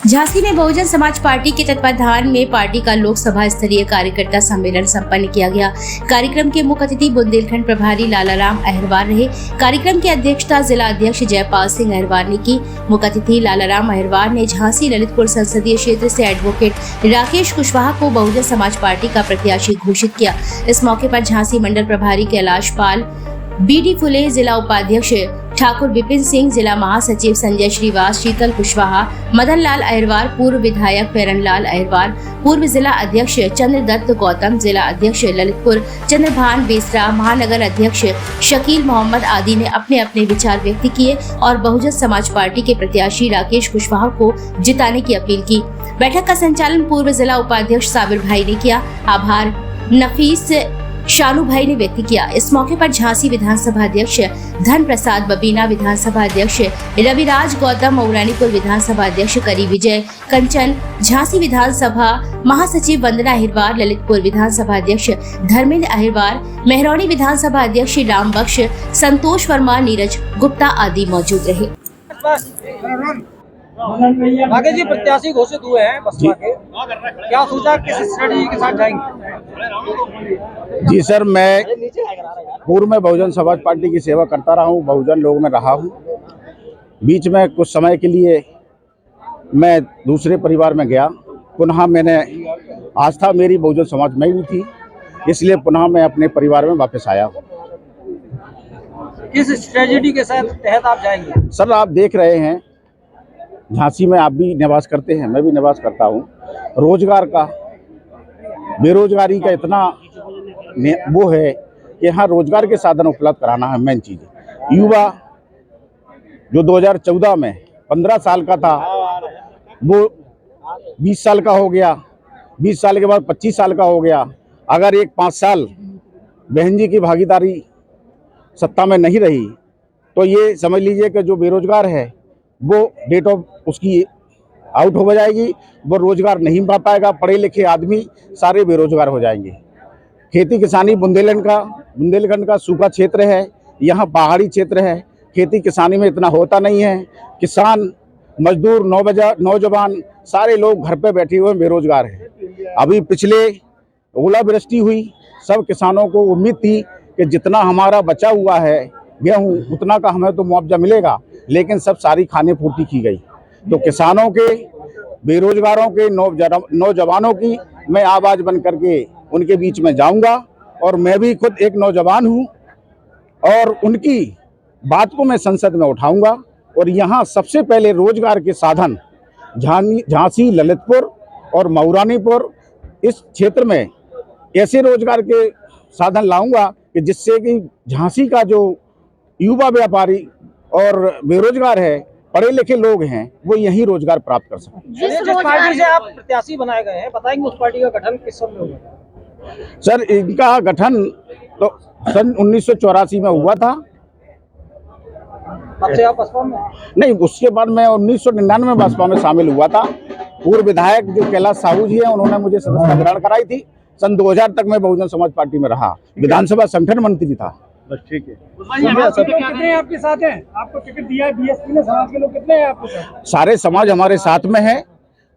झांसी में बहुजन समाज पार्टी के तत्वाधान में पार्टी का लोकसभा स्तरीय कार्यकर्ता सम्मेलन संपन्न किया गया। कार्यक्रम के मुख्य अतिथि बुंदेलखंड प्रभारी लालाराम अहिरवार रहे। कार्यक्रम की अध्यक्षता जिला अध्यक्ष जयपाल सिंह अहिरवार ने की। मुख्य अतिथि लालाराम अहिरवार ने झांसी ललितपुर संसदीय क्षेत्र से एडवोकेट राकेश कुशवाहा को बहुजन समाज पार्टी का प्रत्याशी घोषित किया। इस मौके पर झांसी मंडल प्रभारी कैलाश पाल, BD फुले, जिला उपाध्यक्ष ठाकुर विपिन सिंह, जिला महासचिव संजय श्रीवास, शीतल कुशवाहा, मदन लाल अहिरवार, पूर्व विधायक फेरन लाल अहिरवार, पूर्व जिला अध्यक्ष चंद्रदत्त गौतम, जिला अध्यक्ष ललितपुर चंद्रभान बेसरा, महानगर अध्यक्ष शकील मोहम्मद आदि ने अपने अपने विचार व्यक्त किए और बहुजन समाज पार्टी के प्रत्याशी राकेश कुशवाहा को जिताने की अपील की। बैठक का संचालन पूर्व जिला उपाध्यक्ष साबिर भाई ने किया। आभार नफीस शानू भाई ने व्यक्त किया। इस मौके पर झांसी विधानसभा अध्यक्ष धन प्रसाद बबीना, विधानसभा अध्यक्ष रविराज गौतम, मऊरानीपुर विधानसभा अध्यक्ष करी विजय कंचन, झांसी विधानसभा महासचिव वंदना अहिरवार, ललितपुर विधानसभा अध्यक्ष धर्मेंद्र अहिरवार, मेहरौनी विधानसभा अध्यक्ष राम बख्श, संतोष वर्मा, नीरज गुप्ता आदि मौजूद रहे। राकेश जी प्रत्याशी घोषित हुए हैं बसपा के, क्या सोचा, किस स्ट्रेटजी के साथ जाएंगे? जी सर, मैं पूर्व में बहुजन समाज पार्टी की सेवा करता रहा हूँ, बहुजन लोग में रहा हूँ। बीच में कुछ समय के लिए मैं दूसरे परिवार में गया, पुनः मैंने आस्था मेरी बहुजन समाज में ही थी, इसलिए पुनः मैं अपने परिवार में वापस आया हूँ। किस स्ट्रेटजी के तहत आप जाएंगे? सर, आप देख रहे हैं झांसी में आप भी निवास करते हैं, मैं भी निवास करता हूँ। रोजगार का, बेरोजगारी का इतना वो है कि यहाँ रोजगार के साधन उपलब्ध कराना है मेन चीज़। युवा जो 2014 में 15 साल का था वो 20 साल का हो गया, 20 साल के बाद 25 साल का हो गया। अगर एक 5 साल बहन जी की भागीदारी सत्ता में नहीं रही तो ये समझ लीजिए कि जो बेरोजगार है वो डेट ऑफ उसकी आउट हो जाएगी, वो रोजगार नहीं पा पाएगा। पढ़े लिखे आदमी सारे बेरोजगार हो जाएंगे। खेती किसानी बुंदेलखंड का सूखा क्षेत्र है, यहाँ पहाड़ी क्षेत्र है, खेती किसानी में इतना होता नहीं है। किसान मजदूर नौजवान सारे लोग घर पे बैठे हुए बेरोजगार हैं। अभी पिछले ओलावृष्टि हुई, सब किसानों को उम्मीद थी कि जितना हमारा बचा हुआ है गेहूँ उतना का हमें तो मुआवजा मिलेगा, लेकिन सब सारी खाने पूर्ति की गई। तो किसानों के, बेरोजगारों के, नौजवानों की मैं आवाज़ बन करके उनके बीच में जाऊंगा और मैं भी खुद एक नौजवान हूं और उनकी बात को मैं संसद में उठाऊंगा। और यहाँ सबसे पहले रोजगार के साधन झांसी, ललितपुर और मऊरानीपुर इस क्षेत्र में ऐसे रोजगार के साधन लाऊंगा कि जिससे कि झांसी का जो युवा व्यापारी और बेरोजगार है, पढ़े लिखे लोग हैं, वो यही रोजगार प्राप्त कर सकें। जिस पार्टी से आप प्रत्याशी बनाए गए हैं, बताएंगे उस पार्टी का गठन किस सन में हुआ? सर, इनका गठन तो सन 1984 में हुआ था। अब से आप बसपा में? नहीं, उसके बाद मैं 1999 में बसपा में शामिल हुआ था। पूर्व विधायक जो कैलाश साहू जी हैं, उन्होंने मुझे सदस्यता ग्रहण कराई थी। सन 2000 तक मैं बहुजन समाज पार्टी में रहा, विधानसभा संगठन मंत्री था। बस ठीक है। कितने आपके साथ हैं? आपको टिकट दिया है बीएसपी ने, समाज के लोग कितने हैं आपके साथ? सारे समाज हमारे साथ में है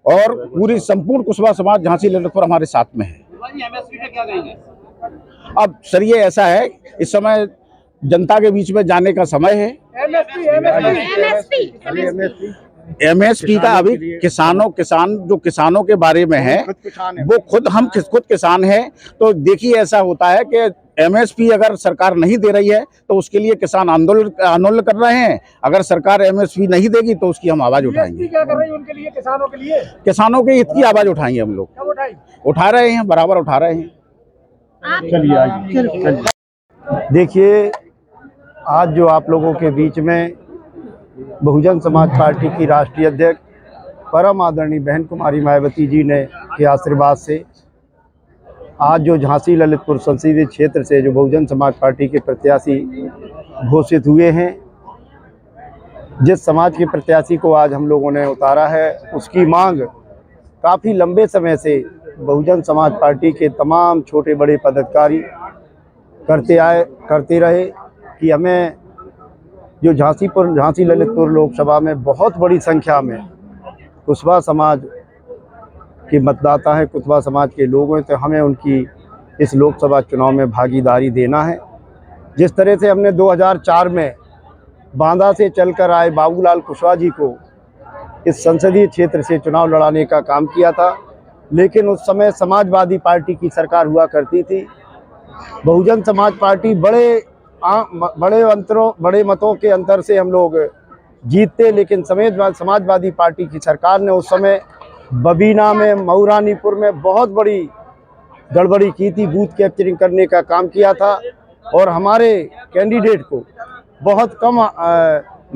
और पूरी संपूर्ण कुशवाहा समाज झांसी ललितपुर हमारे साथ में है। MSP पे क्या कहेंगे? अब सर, ये ऐसा है, इस समय जनता के बीच में जाने का समय है। MSP का अभी किसानों के बारे में है, वो हम खुद किसान हैं। तो देखिए, ऐसा होता है कि MSP अगर सरकार नहीं दे रही है तो उसके लिए किसान आंदोलन कर रहे हैं। अगर सरकार MSP नहीं देगी तो उसकी हम आवाज उठाएंगे। क्या कर रही है उनके लिए, किसानों के लिए? किसानों के हित की आवाज उठाएंगे हम लोग। कब उठा रहे हैं, बराबर उठा रहे हैं। चलिए आइए। देखिए, आज जो आप लोगों के बीच में बहुजन समाज पार्टी की राष्ट्रीय अध्यक्ष परम आदरणीय बहन कुमारी मायावती जी ने के आशीर्वाद से आज जो झांसी ललितपुर संसदीय क्षेत्र से जो बहुजन समाज पार्टी के प्रत्याशी घोषित हुए हैं, जिस समाज के प्रत्याशी को आज हम लोगों ने उतारा है, उसकी मांग काफ़ी लंबे समय से बहुजन समाज पार्टी के तमाम छोटे बड़े पदाधिकारी करते रहे कि हमें जो झांसी ललितपुर लोकसभा में बहुत बड़ी संख्या में कुशवाहा समाज के मतदाता हैं, कुशवाहा समाज के लोग हैं, तो हमें उनकी इस लोकसभा चुनाव में भागीदारी देना है। जिस तरह से हमने 2004 में बांदा से चलकर आए बाबूलाल कुशवाहा जी को इस संसदीय क्षेत्र से चुनाव लड़ाने का काम किया था, लेकिन उस समय समाजवादी पार्टी की सरकार हुआ करती थी। बहुजन समाज पार्टी बड़े मतों के अंतर से हम लोग जीतते, लेकिन समाजवादी पार्टी की सरकार ने उस समय बबीना में, मऊरानीपुर में बहुत बड़ी गड़बड़ी की थी, बूथ कैप्चरिंग करने का काम किया था और हमारे कैंडिडेट को बहुत कम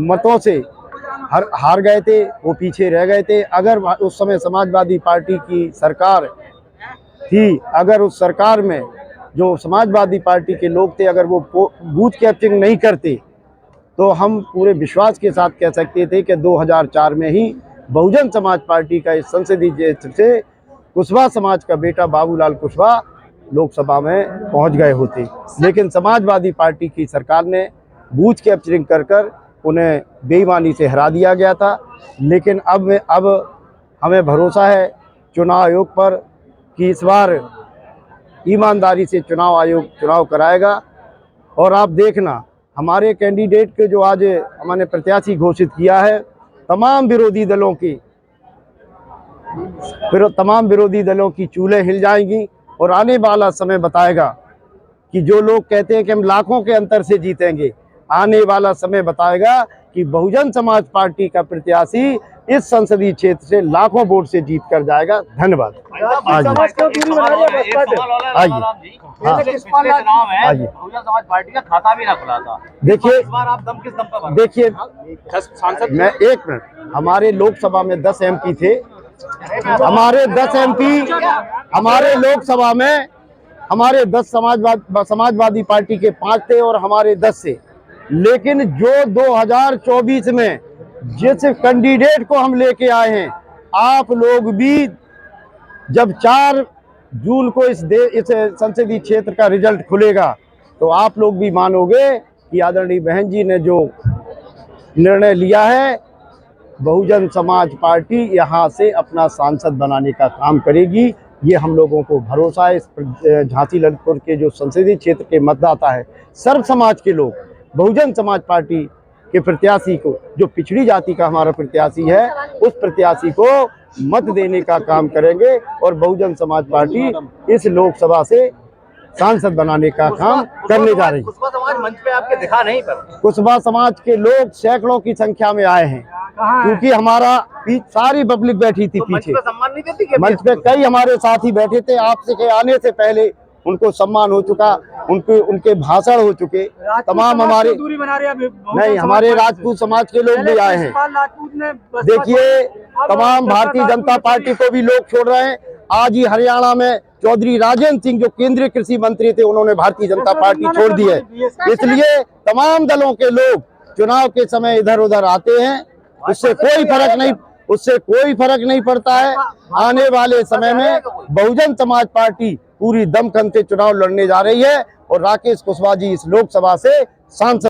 मतों से हार गए थे, वो पीछे रह गए थे। अगर उस समय समाजवादी पार्टी की सरकार थी, अगर उस सरकार में जो समाजवादी पार्टी के लोग थे, अगर वो बूथ कैप्चरिंग नहीं करते, तो हम पूरे विश्वास के साथ कह सकते थे कि 2004 में ही बहुजन समाज पार्टी का इस संसदीय क्षेत्र से कुशवाहा समाज का बेटा बाबूलाल कुशवाहा लोकसभा में पहुंच गए होते। लेकिन समाजवादी पार्टी की सरकार ने बूथ कैप्चरिंग कर उन्हें बेईमानी से हरा दिया गया था। लेकिन अब हमें भरोसा है चुनाव आयोग पर कि इस बार ईमानदारी से चुनाव आयोग चुनाव कराएगा। और आप देखना, हमारे कैंडिडेट के जो आज हमने प्रत्याशी घोषित किया है, तमाम विरोधी दलों की चूल्हे हिल जाएंगी और आने वाला समय बताएगा कि जो लोग कहते हैं कि हम लाखों के अंतर से जीतेंगे, आने वाला समय बताएगा कि बहुजन समाज पार्टी का प्रत्याशी इस संसदीय क्षेत्र से लाखों वोट से जीत कर जाएगा। धन्यवाद। बहुजन समाज पार्टी का खाता भी ना खुला था। देखिए, इस बार आप दम किस दम पर? देखिए, मैं 1 मिनट, हमारे लोकसभा में 10 MP थे, हमारे 10 MP हमारे लोकसभा में हमारे 10 समाजवादी पार्टी के 5 थे और हमारे 10 से। लेकिन जो 2024 में जिस कैंडिडेट को हम लेके आए हैं, आप लोग भी जब 4 जून को इस संसदीय क्षेत्र का रिजल्ट खुलेगा, तो आप लोग भी मानोगे कि आदरणीय बहन जी ने जो निर्णय लिया है, बहुजन समाज पार्टी यहाँ से अपना सांसद बनाने का काम करेगी। ये हम लोगों को भरोसा है। इस झांसी ललितपुर के जो संसदीय क्षेत्र के मतदाता है, सर्व समाज के लोग बहुजन समाज पार्टी के प्रत्याशी को, जो पिछड़ी जाति का हमारा प्रत्याशी है, उस प्रत्याशी को मत देने का काम करेंगे और बहुजन समाज पार्टी इस लोकसभा से सांसद बनाने का काम करने जा रही है। कुशवाहा समाज मंच पे आपके दिखा नहीं, पर कुशवाहा समाज के लोग सैकड़ों की संख्या में आए हैं, क्योंकि हमारा सारी पब्लिक बैठी थी पीछे। सम्मान नहीं देती? मंच पे कई हमारे साथी बैठे थे, आपसे आने से पहले उनको सम्मान हो चुका, उनके भाषण हो चुके। तमाम हमारे दूरी बना रहे नहीं, हमारे राजपूत समाज के लोग भी आए हैं। देखिए, तमाम भारतीय जनता पार्टी को भी लोग छोड़ रहे हैं। आज ही हरियाणा में चौधरी राजेंद्र सिंह, जो केंद्रीय कृषि मंत्री थे, उन्होंने भारतीय जनता पार्टी छोड़ दी है। इसलिए तमाम दलों के लोग चुनाव के समय इधर उधर आते हैं, उससे कोई फर्क नहीं पड़ता है। आने वाले समय में बहुजन समाज पार्टी पूरी दमखम से चुनाव लड़ने जा रही है और राकेश कुशवाहा जी इस लोकसभा से सांसद